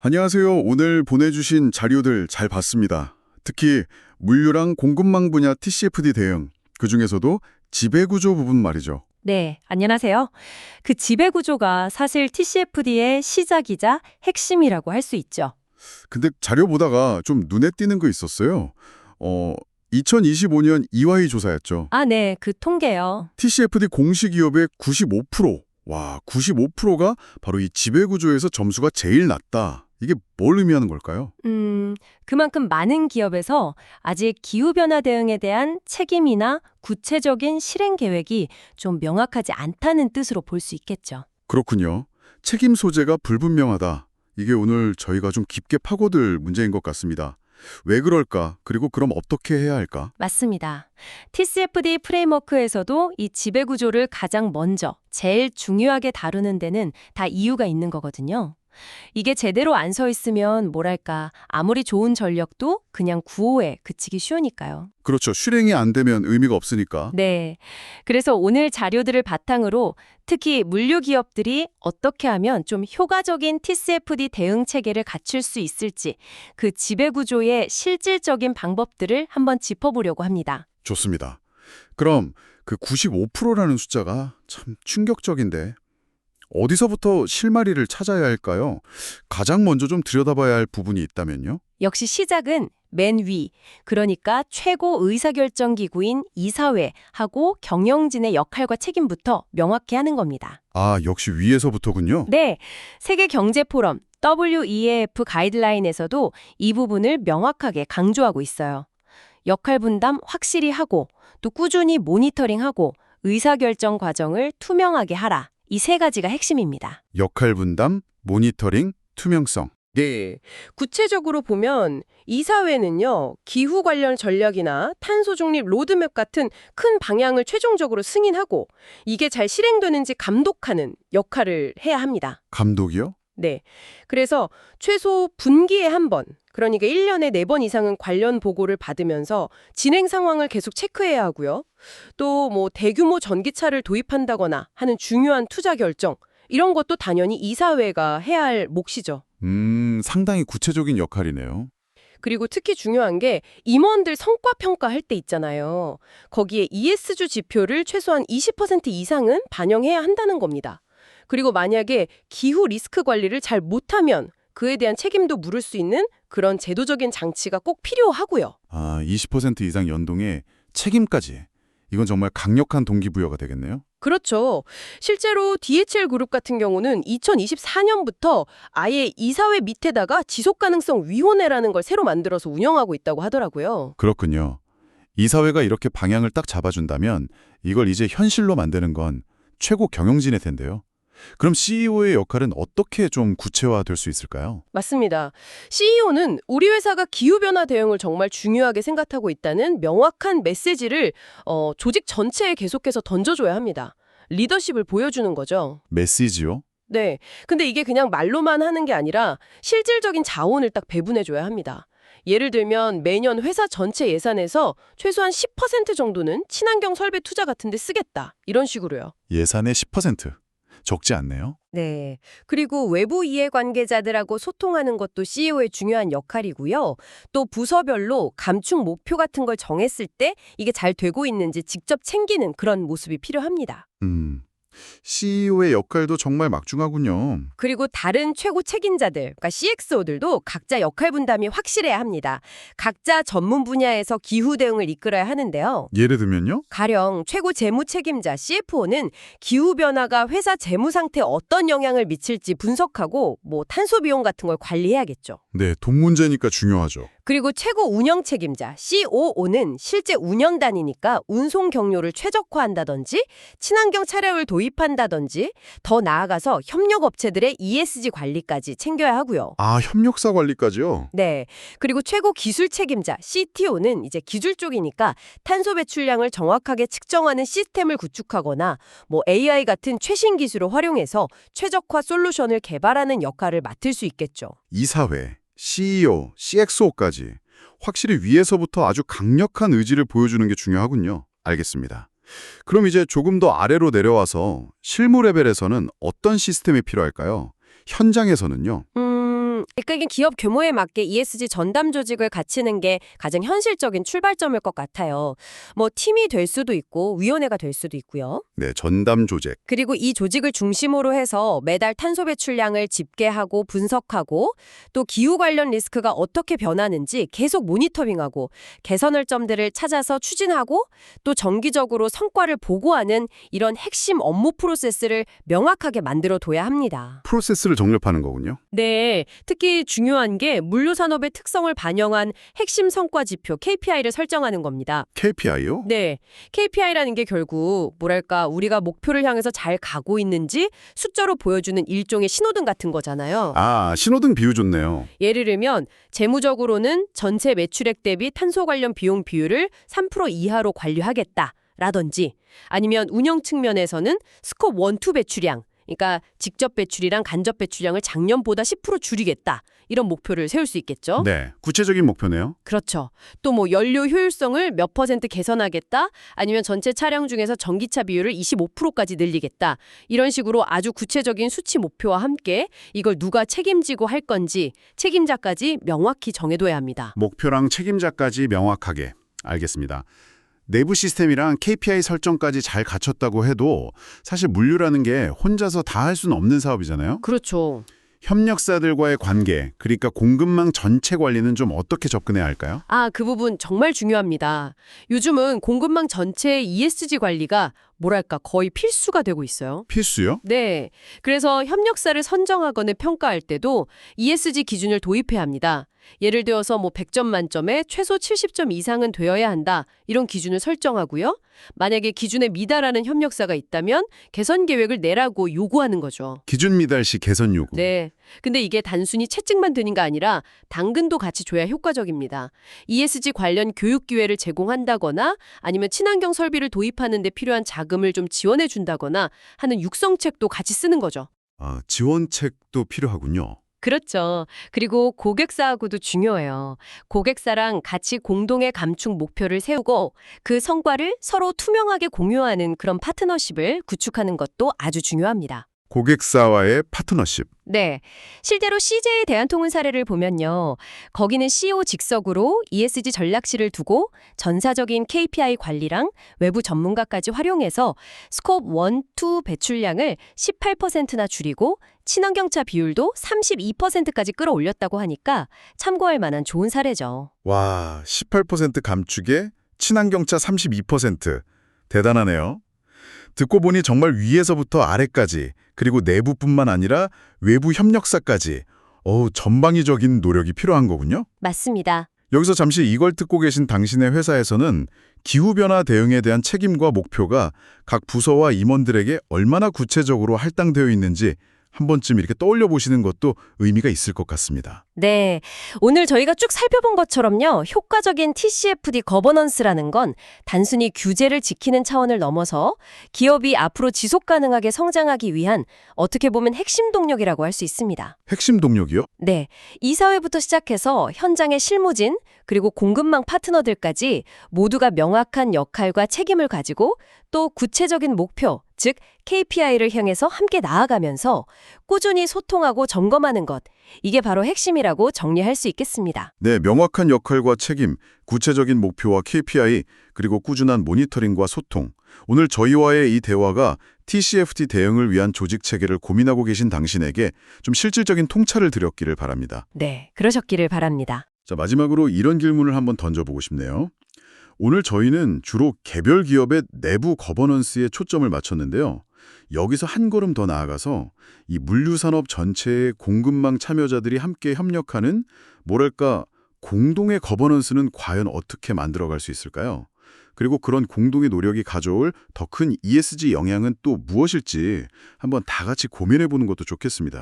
안녕하세요. 오늘 보내주신 자료들 잘 봤습니다. 특히 물류랑 공급망 분야 TCFD 대응, 그중에서도 지배구조 부분 말이죠. 네, 안녕하세요. 그 지배구조가 사실 TCFD의 시작이자 핵심이라고 할 수 있죠. 근데 자료 보다가 좀 눈에 띄는 거 있었어요. 2025년 EY 조사였죠. 아, 네, 그 통계요. TCFD 공식 기업의 95%. 와, 95%가 바로 이 지배구조에서 점수가 제일 낮다. 이게 뭘 의미하는 걸까요? 그만큼 많은 기업에서 아직 기후변화 대응에 대한 책임이나 구체적인 실행 계획이 좀 명확하지 않다는 뜻으로 볼 수 있겠죠. 그렇군요. 책임 소재가 불분명하다. 이게 오늘 저희가 좀 깊게 파고들 문제인 것 같습니다. 왜 그럴까? 그리고 그럼 어떻게 해야 할까? 맞습니다. TCFD 프레임워크에서도 이 지배구조를 가장 먼저, 제일 중요하게 다루는 데는 다 이유가 있는 거거든요. 이게 제대로 안 서 있으면 뭐랄까 아무리 좋은 전력도 그냥 구호에 그치기 쉬우니까요. 그렇죠. 실행이 안 되면 의미가 없으니까. 네. 그래서 오늘 자료들을 바탕으로 특히 물류 기업들이 어떻게 하면 좀 효과적인 TCFD 대응 체계를 갖출 수 있을지 그 지배구조의 실질적인 방법들을 한번 짚어보려고 합니다. 좋습니다. 그럼 그 95%라는 숫자가 참 충격적인데 어디서부터 실마리를 찾아야 할까요? 가장 먼저 좀 들여다봐야 할 부분이 있다면요? 역시 시작은 맨 위, 그러니까 최고 의사결정 기구인 이사회하고 경영진의 역할과 책임부터 명확히 하는 겁니다. 아, 역시 위에서부터군요. 네, 세계경제포럼 WEF 가이드라인에서도 이 부분을 명확하게 강조하고 있어요. 역할 분담 확실히 하고 또 꾸준히 모니터링하고 의사결정 과정을 투명하게 하라. 이 세 가지가 핵심입니다. 역할 분담, 모니터링, 투명성. 네. 구체적으로 보면 이사회는요, 기후 관련 전략이나 탄소 중립 로드맵 같은 큰 방향을 최종적으로 승인하고 이게 잘 실행되는지 감독하는 역할을 해야 합니다. 감독이요? 네. 그래서 최소 분기에 한 번, 그러니까 1년에 4번 이상은 관련 보고를 받으면서 진행 상황을 계속 체크해야 하고요. 또 뭐 대규모 전기차를 도입한다거나 하는 중요한 투자 결정, 이런 것도 당연히 이사회가 해야 할 몫이죠. 상당히 구체적인 역할이네요. 그리고 특히 중요한 게 임원들 성과 평가할 때 있잖아요. 거기에 ESG 지표를 최소한 20% 이상은 반영해야 한다는 겁니다. 그리고 만약에 기후 리스크 관리를 잘 못하면 그에 대한 책임도 물을 수 있는 그런 제도적인 장치가 꼭 필요하고요. 아, 20% 이상 연동에 책임까지. 이건 정말 강력한 동기부여가 되겠네요. 그렇죠. 실제로 DHL 그룹 같은 경우는 2024년부터 아예 이사회 밑에다가 지속가능성위원회라는 걸 새로 만들어서 운영하고 있다고 하더라고요. 그렇군요. 이사회가 이렇게 방향을 딱 잡아준다면 이걸 이제 현실로 만드는 건 최고 경영진일 텐데요. 그럼 CEO의 역할은 어떻게 좀 구체화될 수 있을까요? 맞습니다. CEO는 우리 회사가 기후변화 대응을 정말 중요하게 생각하고 있다는 명확한 메시지를 조직 전체에 계속해서 던져줘야 합니다. 리더십을 보여주는 거죠. 메시지요? 네. 근데 이게 그냥 말로만 하는 게 아니라 실질적인 자원을 딱 배분해줘야 합니다. 예를 들면 매년 회사 전체 예산에서 최소한 10% 정도는 친환경 설비 투자 같은 데 쓰겠다. 이런 식으로요. 예산의 10%. 적지 않네요. 네. 그리고 외부 이해관계자들하고 소통하는 것도 CEO의 중요한 역할이고요. 또 부서별로 감축 목표 같은 걸 정했을 때 이게 잘 되고 있는지 직접 챙기는 그런 모습이 필요합니다. CEO의 역할도 정말 막중하군요. 그리고 다른 최고 책임자들, 그러니까 CXO들도 각자 역할 분담이 확실해야 합니다. 각자 전문 분야에서 기후 대응을 이끌어야 하는데요. 예를 들면요? 가령 최고 재무 책임자 CFO는 기후 변화가 회사 재무 상태에 어떤 영향을 미칠지 분석하고 뭐 탄소 비용 같은 걸 관리해야겠죠. 네, 돈 문제니까 중요하죠. 그리고 최고 운영 책임자 COO는 실제 운영단이니까 운송 경로를 최적화한다든지 친환경 차량을 도입한다든지 더 나아가서 협력 업체들의 ESG 관리까지 챙겨야 하고요. 아, 협력사 관리까지요? 네. 그리고 최고 기술 책임자 CTO는 이제 기술 쪽이니까 탄소 배출량을 정확하게 측정하는 시스템을 구축하거나 뭐 AI 같은 최신 기술을 활용해서 최적화 솔루션을 개발하는 역할을 맡을 수 있겠죠. 이사회, CEO, CXO까지 확실히 위에서부터 아주 강력한 의지를 보여주는 게 중요하군요. 알겠습니다. 그럼 이제 조금 더 아래로 내려와서 실무 레벨에서는 어떤 시스템이 필요할까요? 현장에서는요? 그러니까 기업 규모에 맞게 ESG 전담 조직을 갖추는 게 가장 현실적인 출발점일 것 같아요. 뭐 팀이 될 수도 있고 위원회가 될 수도 있고요. 네, 전담 조직. 그리고 이 조직을 중심으로 해서 매달 탄소 배출량을 집계하고 분석하고 또 기후 관련 리스크가 어떻게 변하는지 계속 모니터링하고 개선할 점들을 찾아서 추진하고 또 정기적으로 성과를 보고하는 이런 핵심 업무 프로세스를 명확하게 만들어 둬야 합니다. 프로세스를 정립하는 거군요. 네, 특히 중요한 게 물류산업의 특성을 반영한 핵심 성과 지표 KPI를 설정하는 겁니다. KPI요? 네, KPI라는 게 결국 뭐랄까 우리가 목표를 향해서 잘 가고 있는지 숫자로 보여주는 일종의 신호등 같은 거잖아요. 아, 신호등 비유 좋네요. 예를 들면 재무적으로는 전체 매출액 대비 탄소 관련 비용 비율을 3% 이하로 관리하겠다. 라든지 아니면 운영 측면에서는 스콥 1, 2 배출량, 그러니까 직접 배출이랑 간접 배출량을 작년보다 10% 줄이겠다. 이런 목표를 세울 수 있겠죠. 네, 구체적인 목표네요. 그렇죠. 또 뭐 연료 효율성을 몇 % 개선하겠다. 아니면 전체 차량 중에서 전기차 비율을 25%까지 늘리겠다. 이런 식으로 아주 구체적인 수치 목표와 함께 이걸 누가 책임지고 할 건지 책임자까지 명확히 정해둬야 합니다. 목표랑 책임자까지 명확하게. 알겠습니다. 내부 시스템이랑 KPI 설정까지 잘 갖췄다고 해도 사실 물류라는 게 혼자서 다 할 수는 없는 사업이잖아요. 그렇죠. 협력사들과의 관계, 그러니까 공급망 전체 관리는 좀 어떻게 접근해야 할까요? 그 부분 정말 중요합니다. 요즘은 공급망 전체의 ESG 관리가 뭐랄까 거의 필수가 되고 있어요. 필수요? 네. 그래서 협력사를 선정하거나 평가할 때도 ESG 기준을 도입해야 합니다. 예를 들어서 100점 만점에 최소 70점 이상은 되어야 한다. 이런 기준을 설정하고요. 만약에 기준에 미달하는 협력사가 있다면 개선 계획을 내라고 요구하는 거죠. 기준 미달 시 개선 요구. 네. 근데 이게 단순히 채찍만 드는 게 아니라 당근도 같이 줘야 효과적입니다. ESG 관련 교육 기회를 제공한다거나 아니면 친환경 설비를 도입하는 데 필요한 자금을 좀 지원해 준다거나 하는 육성책도 같이 쓰는 거죠. 아, 지원책도 필요하군요. 그렇죠. 그리고 고객사하고도 중요해요. 고객사랑 같이 공동의 감축 목표를 세우고 그 성과를 서로 투명하게 공유하는 그런 파트너십을 구축하는 것도 아주 중요합니다. 고객사와의 파트너십. 네. 실제로 CJ 대한통운 사례를 보면요. 거기는 CEO 직속으로 ESG 전략실을 두고 전사적인 KPI 관리랑 외부 전문가까지 활용해서 스콥 1, 2 배출량을 18%나 줄이고 친환경차 비율도 32%까지 끌어올렸다고 하니까 참고할 만한 좋은 사례죠. 와, 18% 감축에 친환경차 32%. 대단하네요. 듣고 보니 정말 위에서부터 아래까지, 그리고 내부뿐만 아니라 외부 협력사까지 전방위적인 노력이 필요한 거군요. 맞습니다. 여기서 잠시 이걸 듣고 계신 당신의 회사에서는 기후변화 대응에 대한 책임과 목표가 각 부서와 임원들에게 얼마나 구체적으로 할당되어 있는지 한 번쯤 이렇게 떠올려 보시는 것도 의미가 있을 것 같습니다. 네. 오늘 저희가 쭉 살펴본 것처럼요. 효과적인 TCFD 거버넌스라는 건 단순히 규제를 지키는 차원을 넘어서 기업이 앞으로 지속 가능하게 성장하기 위한 어떻게 보면 핵심 동력이라고 할 수 있습니다. 핵심 동력이요? 네. 이사회부터 시작해서 현장의 실무진, 그리고 공급망 파트너들까지 모두가 명확한 역할과 책임을 가지고 또 구체적인 목표, 즉 KPI를 향해서 함께 나아가면서 꾸준히 소통하고 점검하는 것. 이게 바로 핵심이라고 정리할 수 있겠습니다. 네, 명확한 역할과 책임, 구체적인 목표와 KPI, 그리고 꾸준한 모니터링과 소통. 오늘 저희와의 이 대화가 TCFD 대응을 위한 조직 체계를 고민하고 계신 당신에게 좀 실질적인 통찰을 드렸기를 바랍니다. 네, 그러셨기를 바랍니다. 자, 마지막으로 이런 질문을 한번 던져보고 싶네요. 오늘 저희는 주로 개별 기업의 내부 거버넌스에 초점을 맞췄는데요. 여기서 한 걸음 더 나아가서 이 물류산업 전체의 공급망 참여자들이 함께 협력하는 뭐랄까 공동의 거버넌스는 과연 어떻게 만들어갈 수 있을까요? 그리고 그런 공동의 노력이 가져올 더 큰 ESG 영향은 또 무엇일지 한번 다 같이 고민해보는 것도 좋겠습니다.